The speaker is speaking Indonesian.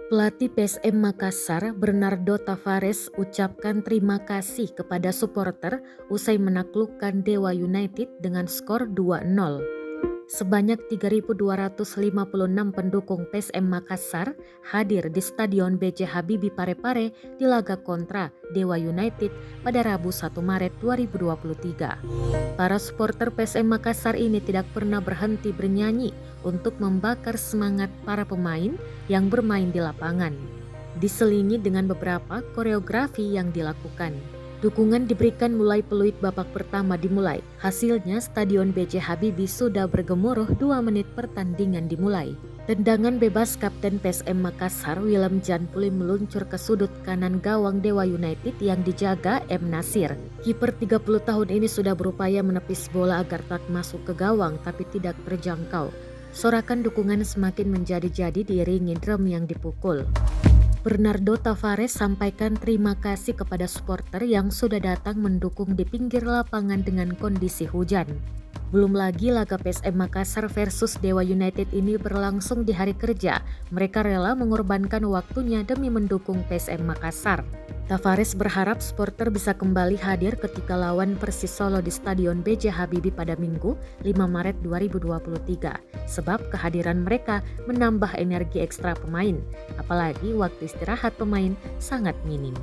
Pelatih PSM Makassar, Bernardo Tavares, ucapkan terima kasih kepada supporter usai menaklukkan Dewa United dengan skor 2-0. Sebanyak 3.256 pendukung PSM Makassar hadir di Stadion B.J. Habibie Parepare di laga kontra Dewa United pada Rabu 1 Maret 2023. Para supporter PSM Makassar ini tidak pernah berhenti bernyanyi untuk membakar semangat para pemain yang bermain di lapangan, diselingi dengan beberapa koreografi yang dilakukan. Dukungan diberikan mulai peluit babak pertama dimulai. Hasilnya Stadion B.J. Habibie sudah bergemuruh 2 menit pertandingan dimulai. Tendangan bebas Kapten PSM Makassar Willem Janpuli meluncur ke sudut kanan gawang Dewa United yang dijaga M. Nasir. Kiper 30 tahun ini sudah berupaya menepis bola agar tak masuk ke gawang tapi tidak terjangkau. Sorakan dukungan semakin menjadi-jadi diiringi drum yang dipukul. Bernardo Tavares sampaikan terima kasih kepada supporter yang sudah datang mendukung di pinggir lapangan dengan kondisi hujan. Belum lagi laga PSM Makassar versus Dewa United ini berlangsung di hari kerja. Mereka rela mengorbankan waktunya demi mendukung PSM Makassar. Tavares berharap supporter bisa kembali hadir ketika lawan Persis Solo di Stadion B.J. Habibie pada Minggu 5 Maret 2023. Sebab kehadiran mereka menambah energi ekstra pemain, apalagi waktu istirahat pemain sangat minim.